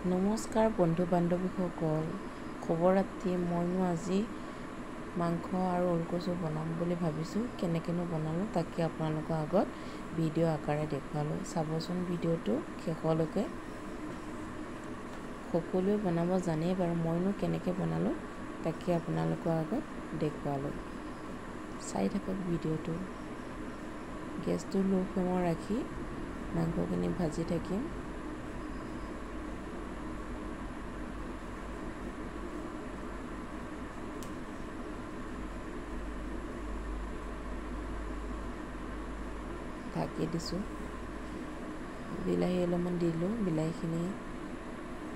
নমস্কাৰ বন্ধু বান্ধৱীসকল, খবৰাতি মইনো আজি মাংস আৰু ওলকচু বনাম বুলি ভাবিছোঁ। কেনেকৈনো বনালোঁ তাকে আপোনালোকৰ আগত ভিডিঅ' আকাৰে দেখুৱালোঁ। চাবচোন ভিডিঅ'টো শেষলৈকে। সকলোৱে বনাব জানেই বাৰু, মইনো কেনেকৈ বনালোঁ তাকে আপোনালোকৰ আগত দেখুৱালোঁ। চাই থাকক ভিডিঅ'টো। গেছটো ল' ফ্লেমত ৰাখি মাংসখিনি ভাজি থাকিম। ঢাকি দিছোঁ। বিলাহী অলপমান দিলোঁ, বিলাহীখিনি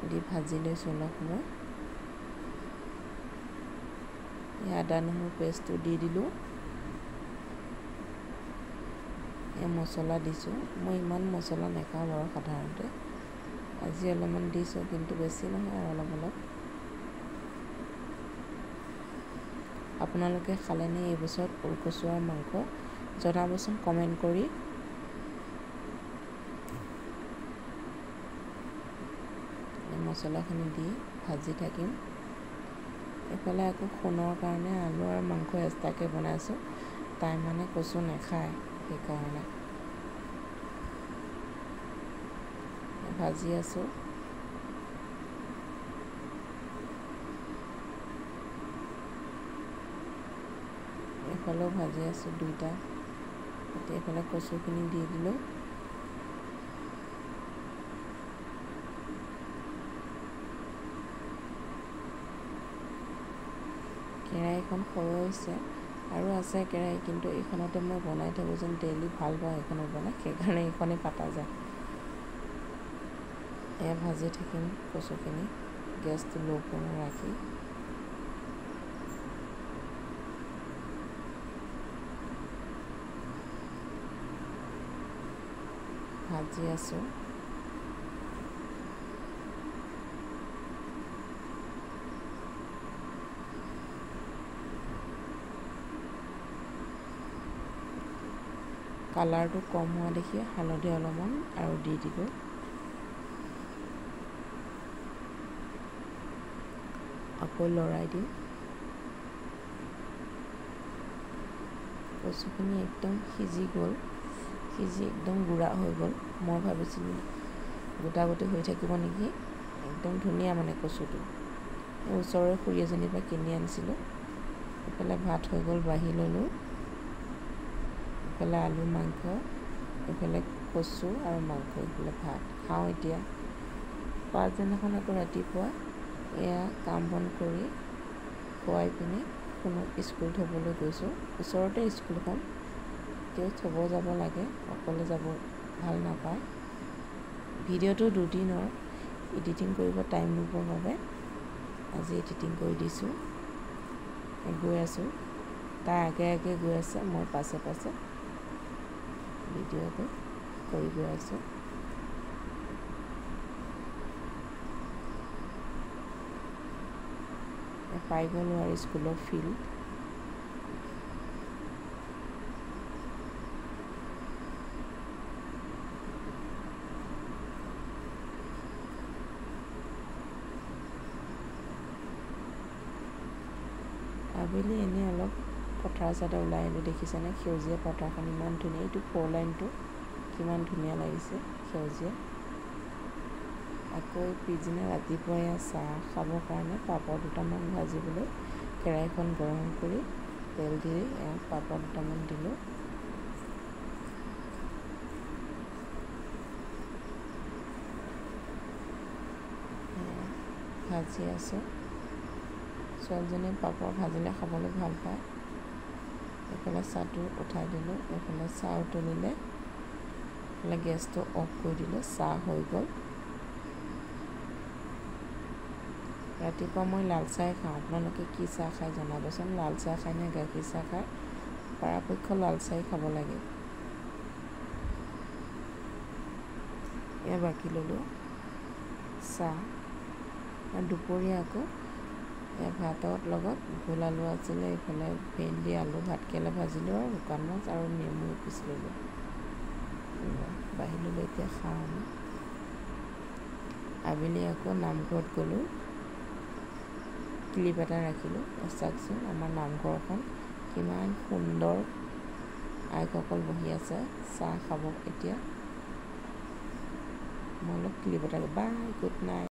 দি ভাজি লৈছোঁ অলপ সময়। আদা নহৰু পেষ্টটো দি দিলোঁ। মছলা দিছোঁ। মই ইমান মছলা নাখাওঁ বাৰু সাধাৰণতে, আজি অলপমান দিছোঁ, কিন্তু বেছি নহয় আৰু অলপ। আপোনালোকে খালেনে এই বছৰত ওলকচু আৰু মাংস জনাবচোন কমেণ্ট কৰি। মছলাখিনি দি ভাজি থাকিম। এইফালে আকৌ সোণৰ কাৰণে আলু আৰু মাংস এক্সট্ৰাকৈ বনাইছোঁ। তাই মানে কচু নাখায়, সেইকাৰণে ভাজি আছোঁ। এইফালেও ভাজি আছোঁ দুইটা। এতিয়া এইফালে কচুখিনি দি দিলোঁ। কেৰাহীখন সৰু হৈছে আৰু আছে কেৰাহী, কিন্তু এইখনতে মই বনাই থাকোঁ যেন ডেইলি, ভাল পাওঁ এইখনত বনাই, সেইকাৰণে এইখনেই পাতা যায়। এয়া ভাজি থাকিম কচুখিনি, গেছটো ল' ফ্লেমত ৰাখি। ভাজি আছোঁ। কালাৰটো কম হোৱা দেখি হালধি অলপমান আৰু দি দিলোঁ। আকৌ লৰাই দিম। কচুখিনি একদম সিজি গ'ল, সিজি একদম গুড়া হৈ গ'ল। মই ভাবিছিলোঁ গোটা গুটি হৈ থাকিব নেকি, একদম ধুনীয়া মানে কচুটো। ওচৰৰে খুৰী এজনীৰ পৰা কিনি আনিছিলোঁ। এইফালে ভাত হৈ গ'ল, বাঢ়ি ল'লোঁ। এইফালে আলু মাংস, এইফালে কচু আৰু মাংস, এইফালে ভাত। খাওঁ এতিয়া। পাছদিনাখন আকৌ ৰাতিপুৱা এয়া কাম বন কৰি খুৱাই পিনে কোনো স্কুল থ'বলৈ গৈছোঁ। ওচৰতে স্কুলখন, তেওঁ থ'ব যাব লাগে, অকলে যাব ভাল নাপায়। ভিডিঅ'টো দুদিনৰ, এডিটিং কৰিব টাইম নোপোৱাৰ বাবে আজি এডিটিং কৰি দিছোঁ। গৈ আছোঁ, তাই আগে গৈ আছে, মই পাছে ভিডিঅ'টো কৰি গৈ আছোঁ। পাই গ'লোঁ আৰু স্কুলৰ ফিল্ড। আবেলি এনেই অলপ পথাৰ চাইডে ওলাই আহিলোঁ। দেখিছেনে সেউজীয়া পথাৰখন ইমান ধুনীয়া, এইটো 4 লাইনটো কিমান ধুনীয়া লাগিছে সেউজীয়া। আকৌ পিছদিনা ৰাতিপুৱাই চাহ খাবৰ কাৰণে পাপৰ দুটামান ভাজিবলৈ কেৰাহীখন গৰম কৰি তেল দি পাপৰ দুটামান দিলোঁ। ভাজি আছোঁ। ছোৱালীজনীয়ে পাপৰ ভাজিলে খাবলৈ ভাল পায়। এইফালে চাহটো উঠাই দিলোঁ, এইফালে চাহ উতলিলে এইফালে গেছটো অফ কৰি দিলোঁ। চাহ হৈ গ'ল। ৰাতিপুৱা মই লাল চাহ খাওঁ। আপোনালোকে কি চাহ খায় জনাবচোন। লাল চাহ খায় নে গাখীৰ চাহ খায়? পৰাপক্ষত লাল চাহেই খাব লাগে। এয়া বাকি ল'লোঁ চাহ। দুপৰীয়া আকৌ ভাতৰ লগত ভোল আলু আছিলে, এইফালে ভেন্দি, আলু, ভাতকেৰেলা ভাজিলোঁ আৰু শুকান মাছ আৰু নেমু পিচি ল'লোঁ। বাঢ়ি ল'লোঁ, এতিয়া খাওঁ আমি। আবেলি আকৌ নামঘৰত গ'লোঁ, ক্লিপ এটা ৰাখিলোঁ। চাওকচোন আমাৰ নামঘৰখন কিমান সুন্দৰ। আইসকল বহি আছে, চাহ খাব এতিয়া। মই অলপ ক্লিপ এটা বাই গুড নাইট।